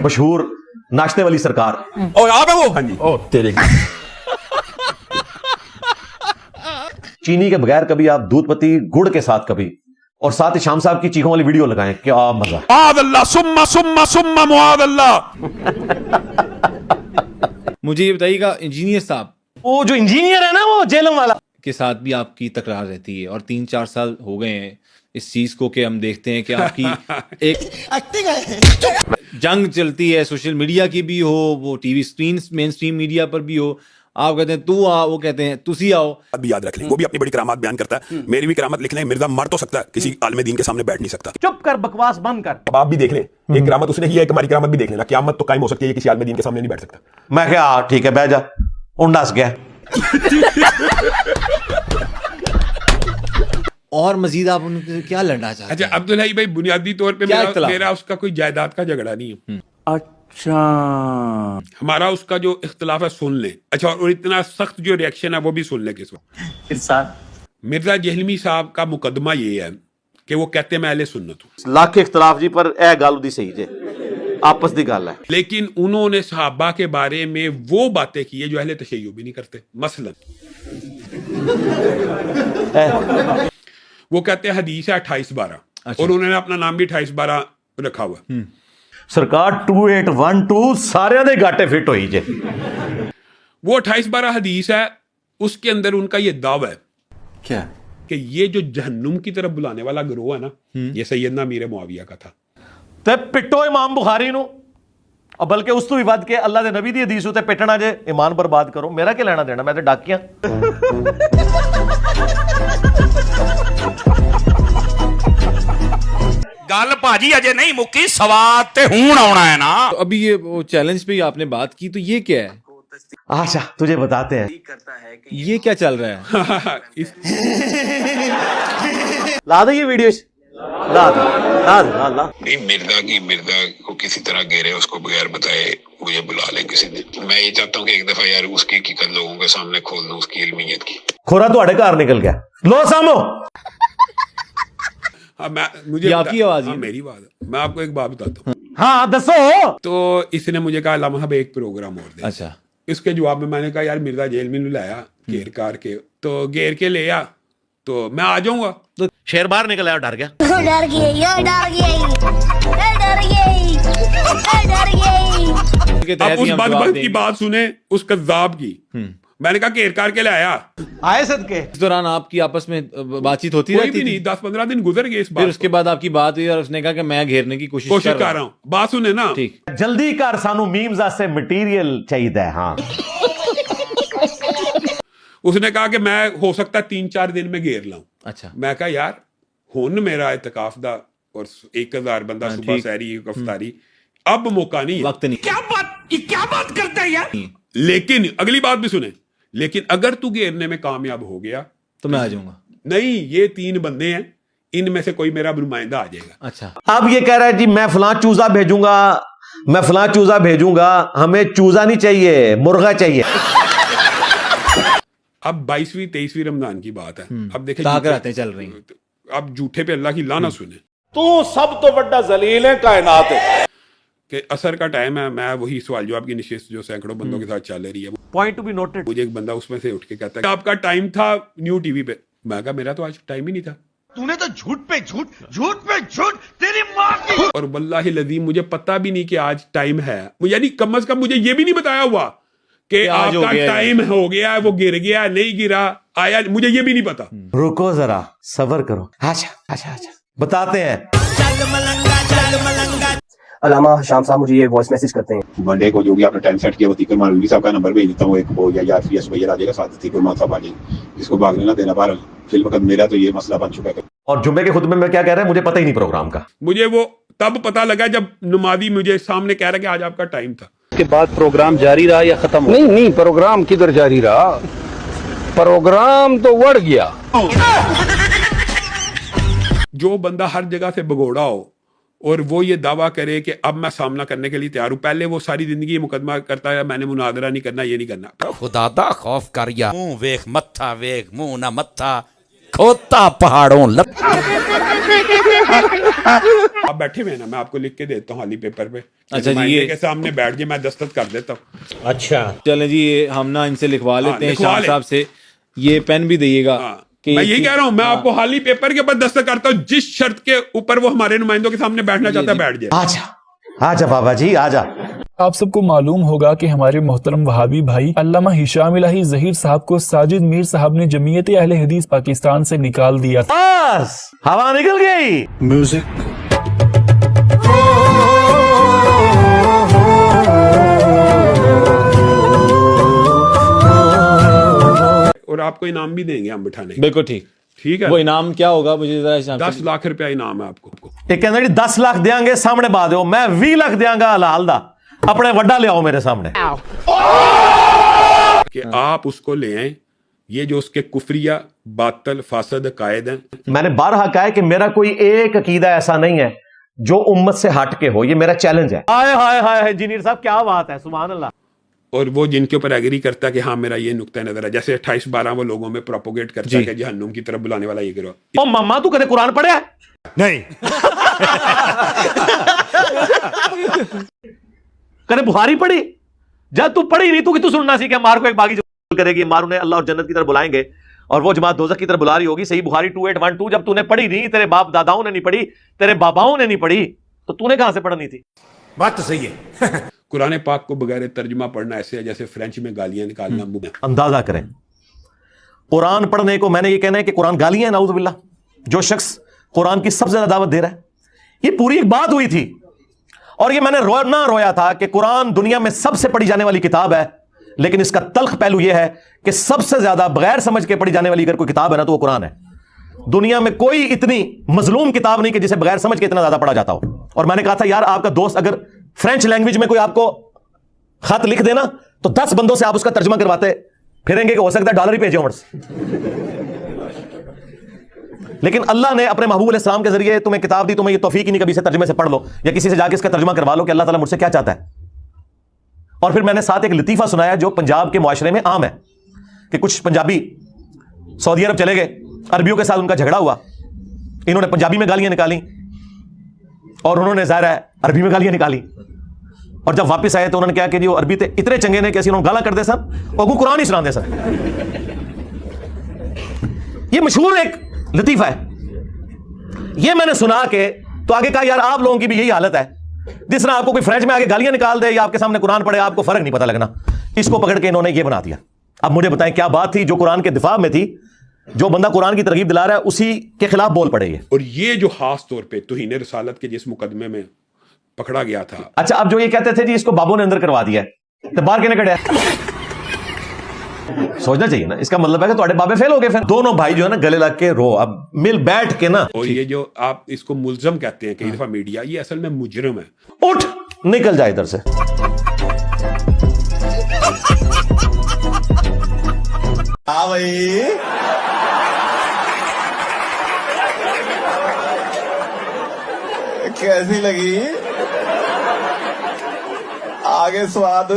मशहूर नाश्ते वाली सरकार। और आप है वो? हाँ जी। ओ तेरे चीनी के बगैर कभी आप दूध पत्ती गुड़ के साथ कभी, और साथ ही शाम साहब की चीखों वाली वीडियो लगाएं, क्या मजा। अल्लाह सुम्मा सुम्मा सुम्मा मुआद अल्लाह। मुझे ये बताइएगा, इंजीनियर साहब वो जो इंजीनियर है ना, वो जेलम वाला, के साथ भी आपकी तकरार रहती है और 3-4 साल हो गए हैं इस चीज को कि हम देखते हैं कि आपकी एक जंग चलती है, सोशल मीडिया की भी हो, वो TV screen main stream media पर भी हो। आप कहते हैं तू आ, वो कहते हैं तुसी आओ। अभी याद रख लें, वो भी अपनी बड़ी करामात बयान करता है, मेरी भी करामत लिख लें। मिर्जा मर तो सकता है, किसी आलम दीन के सामने बैठ नहीं सकता। चुप कर, बकवास बंद कर। अब आप भी देख लें, एक करामत उसने की है, हमारी करामत भी देख लेना। क़यामत तो कायम हो सकती है, किसी आलम दीन के सामने नहीं बैठ सकता। मैं क्या, ठीक है, बैठ जा, उंडास गया। और मजीद आप उनसे क्या लड़ना चाहते अच्छा हैं? अब्दुल हई भाई, बुनियादी तौर पे क्या मेरा, इख्तिलाफ? मेरा उसका कोई जायदाद का झगड़ा नहीं है। अच्छा, हमारा उसका जो इख्तिलाफ है सुन ले। अच्छा, और इतना सख्त जो रिएक्शन है वो भी सुन ले किस वक्त। मिर्जा जहलमी साहब का मुकदमा ये है कि वो कहते हैं मैं अहले सुन्नत हूं। लाख इख्तलाफ जी, पर ए गल दी सही जे, आपस दी गल है। लेकिन उन्होंने सहाबा के बारे में वो बातें की है जो अहले तशय्युअ भी नहीं करते। मसलन वो कहते हैं हदीस है 28-12, अच्छा। और उन्होंने अपना नाम भी 28-12 रखा हुआ। सरकार 2812 सारे दे गाटे फिट होई जे। वो 28-12 हदीस है, उसके अंदर उनका ये दावा है क्या कि ये जो जहन्नुम की तरफ बुलाने वाला गिरोह है ना, ये सैयदना अमीर मुआविया का था। ते पिटो इमाम बुखारी नु, और बल्कि उस तो भी वध के अल्लाह दे नबी दी हदीस उते पिटना जे ईमान बर्बाद करो। मेरा क्या लेना देना, मैं तो डाकियां। गल भाजी अजे नहीं मुक्की, सवाद ते हूण आउणा है ना। तो अभी ये वो चैलेंज पे ही आपने बात की, तो ये क्या है? अच्छा, तुझे बताते हैं। ये क्या चल रहा है? ला दे ये वीडियो, ला दे, ला दे, ला ला। नहीं, मिर्जा को किसी तरह घेरे, उसको बगैर बताए मुझे बुला ले किसी दिन। मैं ये चाहता हूँ कि एक दफा यार उसकी हकीकत लोगों के सामने खोल दूं, उसकी इल्मियत की। खोरा तो घर निकल गया, लो सामो। मुझे आपकी आवाज है? मेरी आवाज है। मैं आपको एक बात बताता हूँ। हाँ दसो। तो इसने मुझे कहा लम्हा भाई एक प्रोग्राम और दे। अच्छा, इसके जवाब में मैंने कहा यार मिर्जा जेल में लाया घेर कार के, तो घेर के ले आ तो मैं आ जाऊंगा। तो शेर बाहर निकल आया, डर गया। डर गई। अब उस बात की बात सुने उस कज़्ज़ाब की। मैंने कहा घेर कार के ले आया, आए सदके। इस दौरान आपकी आपस में बातचीत होती कोई रहती भी थी? नहीं। 10-15 दिन गुजर गए इस बात फिर उसके बाद आपकी बात हुई और उसने कहा कि मैं घेरने की कोशिश कर रहा हूँ। बात सुने ना, ठीक। जल्दी कर, सानू मीम्स से मटीरियल चाहिए। हाँ, उसने कहा कि मैं हो सकता है 3-4 दिन में घेर लाऊं। अच्छा, मैं कहा यार हुन मेरा इतकाफ दा और 1000 बंदा सुबह ठीक। सहरी कफ्तारी, अब मौका नहीं है। वक्त नहीं। क्या बात करता है यार। लेकिन अगली बात भी सुने, लेकिन अगर तू घेरने में कामयाब हो गया तो मैं आ जाऊंगा। नहीं, ये 3 बंदे हैं, इनमें से कोई मेरा नुमाइंदा आ जाएगा। अच्छा, अब ये कह रहा है जी मैं फलां चूजा भेजूंगा, मैं फलां चूजा भेजूंगा। हमें चूजा नहीं चाहिए, मुर्गा चाहिए। अब 22वीं-23वीं रमजान की बात है। अब देखें ताकरातें चल रही हैं। अब झूठे पे अल्लाह की लाना सुने तू सब तो बड़ा जलील है कायनात है। कि असर का टाइम है। मैं वही सवाल जवाब की नशिस्त जो सैकड़ों बंदों के साथ चल रही है, पॉइंट टू बी नोटेड। मुझे एक बंदा उसमें से उठ के कहता है आपका टाइम था न्यू टीवी पे। मैं कहा मेरा तो आज टाइम ही नहीं था। तूने तो झूठ पे झूठ तेरी माँ की। और वल्लाहि लज़ीम मुझे पता भी नहीं कि आज टाइम है, यानी कम से कम मुझे ये भी नहीं बताया हुआ कि आपका टाइम हो गया है, वो गिर गया नहीं गिरा आया, मुझे ये भी नहीं पता। रुको जरा, सबर करो। अच्छा, बताते हैं। अलामा शाम साहब मुझे ये वॉइस मैसेज करते हैं। मंडे को जो भी आपने टाइम सेट किया वो तीकर मालवी साहब का नंबर भेज देता हूँ, एक वो या यार फिर सुबह आ जाएगा, साथ तीकर मान साहब आ जाएंगे। इसको भागने ना देना। बाहर फिल्म का मेरा तो ये मसला बन चुका है। और जुम्मे के खुतबे में क्या कह रहे हैं, मुझे पता ही नहीं प्रोग्राम का। मुझे वो तब पता लगा जब नुमादी मुझे सामने कह रहा कि आज आपका टाइम था। के बाद प्रोग्राम जारी रहा या खत्म? नहीं, प्रोग्राम किधर जारी रहा, प्रोग्राम तो बढ़ गया। जो बंदा हर जगह से भगोड़ा हो और वो ये दावा करे कि अब मैं सामना करने के लिए तैयार हूं, पहले वो सारी जिंदगी मुकदमा करता है मैंने मुनादरा नहीं करना, ये नहीं करना। खुदा दा खौफ कर या मुंह वेख मत्था वेख मुंह ना मत्था खोता पहाड़ों आप बैठे हुए हैं ना, मैं आपको लिख के देता हूँ हाली पेपर पे। अच्छा जी, नुमाइंदे ये के सामने बैठ जाए, मैं दस्तखत कर देता हूँ। चलें जी, ये हम ना इनसे लिखवा लेते हैं लिखवा शाह ले। साहब से, ये पेन भी दिएगा। कि मैं यही कह रहा हूँ, मैं आपको हाली पेपर के ऊपर दस्तखत करता हूँ, जिस शर्त के ऊपर वो हमारे नुमाइंदों के सामने बैठना चाहता है बैठ जाए। आजा बाबा जी आजा। आप सबको मालूम होगा कि हमारे मोहतरम वहाबी भाई अल्लामा हिशाम इलाही ज़हीर साहब को साजिद मीर साहब ने जमीयत अहले हदीस पाकिस्तान से निकाल दिया था। बस हवा निकल गई। और आपको इनाम भी देंगे हम बिठाने। बिल्कुल ठीक। ठीक है, वो इनाम क्या होगा मुझे जरा हिसाब 10 लाख रुपया इनाम है आपको। एक कहना जी 10 लाख देंगे सामने बात हो, मैं 20 लाख देंगा हलाल दा, अपने वड्डा ले आओ मेरे सामने कि आप उसको ले आए, ये जो उसके कुफरिया बातल फासद कायद हैं। मैंने बारहा कहा है कि मेरा कोई एक अकीदा ऐसा नहीं है जो उम्मत से हट के हो, ये मेरा चैलेंज है। हाय हाय हाय इंजीनियर साहब क्या बात है, सुभान अल्लाह। और वो जिनके ऊपर एग्री करता है कि हाँ मेरा ये नुक्ता नजर है, जैसे 28-12 वो लोगों में प्रोपोगेट करता है कि जहन्नुम की तरफ बुलाने वाला ये करो। ओ मम्मा तू कदे कुरान पढ़िया है? नहीं। कदे बुखारी पढ़ी? जब तू पढ़ी नहीं, तू सुनना सी क्या मार को एक बागी जो करेगी, मार उन्हें अल्लाह और जन्नत की तरफ बुलाएंगे और वो जमात दोज़ख की तरफ बुला रही होगी। सही बुखारी 2812 जब तूने पढ़ी नहीं, तेरे बाप दादाओं ने नहीं पढ़ी, तेरे बाबाओं ने नहीं पढ़ी, तो तूने कहां से पढ़नी थी? बात तो सही है। कुरान पाक को बगैर तर्जुमा पढ़ना ऐसे है जैसे फ्रेंच में गालियां निकालना मुंह में। अंदाजा करें, कुरान पढ़ने को मैंने ये कहना है कि कुरान गालियां है, नाउज़ुबिल्लाह। जो शख्स कुरान की सबसे ज्यादा दावत दे रहा है, ये पूरी एक बात हुई थी और ये मैंने रोया था कि कुरान दुनिया में सबसे पढ़ी जाने वाली किताब है, लेकिन इसका तल्ख पहलू यह है कि सबसे ज्यादा बगैर समझ के पढ़ी जाने वाली अगर कोई किताब है ना तो वो कुरान है। दुनिया में कोई इतनी मजलूम किताब नहीं कि जिसे बगैर समझ के इतना ज्यादा पढ़ा जाता हो। और मैंने कहा था यार, आपका दोस्त अगर फ्रेंच लैंग्वेज में कोई आपको खत लिख देना तो 10 बंदों से आप उसका तर्जुमा करवाते फिरेंगे कि हो सकता है डॉलर ही भेजे उमर। लेकिन अल्लाह ने अपने महबूब अलैहिस्सलाम के जरिए तुम्हें किताब दी, तुम्हें ये तौफीक ही नहीं कभी से तर्जुमे से पढ़ लो या किसी से जाके इसका तर्जुमा करवा लो कि अल्लाह ताला मुझसे क्या चाहता है। और फिर मैंने साथ एक लतीफा सुनाया जो पंजाब के मुआशरे में आम है कि कुछ पंजाबी सऊदी अरब चले गए, अरबियों के साथ उनका झगड़ा हुआ, इन्होंने पंजाबी में गालियां निकाली और उन्होंने ज़ाहिर है अरबी में गालियां निकाली। और जब वापस आए तो उन्होंने क्या कि जो अरबी थे इतने चंगे ने कि उन्होंने गाला कर दे सन और वो कुरान ही सुना दे सन। ये मशहूर एक लतीफा है, ये मैंने सुना के तो आगे कहा यार आप लोगों की भी यही हालत है, जिस तरह आपको कोई फ्रेंच में आगे गालियां निकाल दे या आपके सामने कुरान पढ़े आपको फर्क नहीं पता लगना। इसको पकड़ के इन्होंने ये बना दिया। अब मुझे बताएं क्या बात थी जो कुरान के दिफा में थी, जो बंदा कुरान की तरगीब दिला रहा है उसी के खिलाफ बोल पड़े ये। और ये जो खास तौर पे तौहीन रिसालत के जिस मुकदमे में पकड़ा गया था। अच्छा, अब जो ये कहते थे जी इसको बाबू ने अंदर करवा दिया है तो बाहर कहने कड़े सोचना चाहिए ना, इसका मतलब है कि तुम्हारे बाबे फेल हो गए। फिर दोनों भाई जो है ना गले लग के रो, अब मिल बैठ के ना। और ये जो आप इसको मुल्जम कहते हैं कई दफा मीडिया, ये असल में मुजरिम है। उठ निकल जाए इधर से। भाई कैसी लगी आगे स्वाद?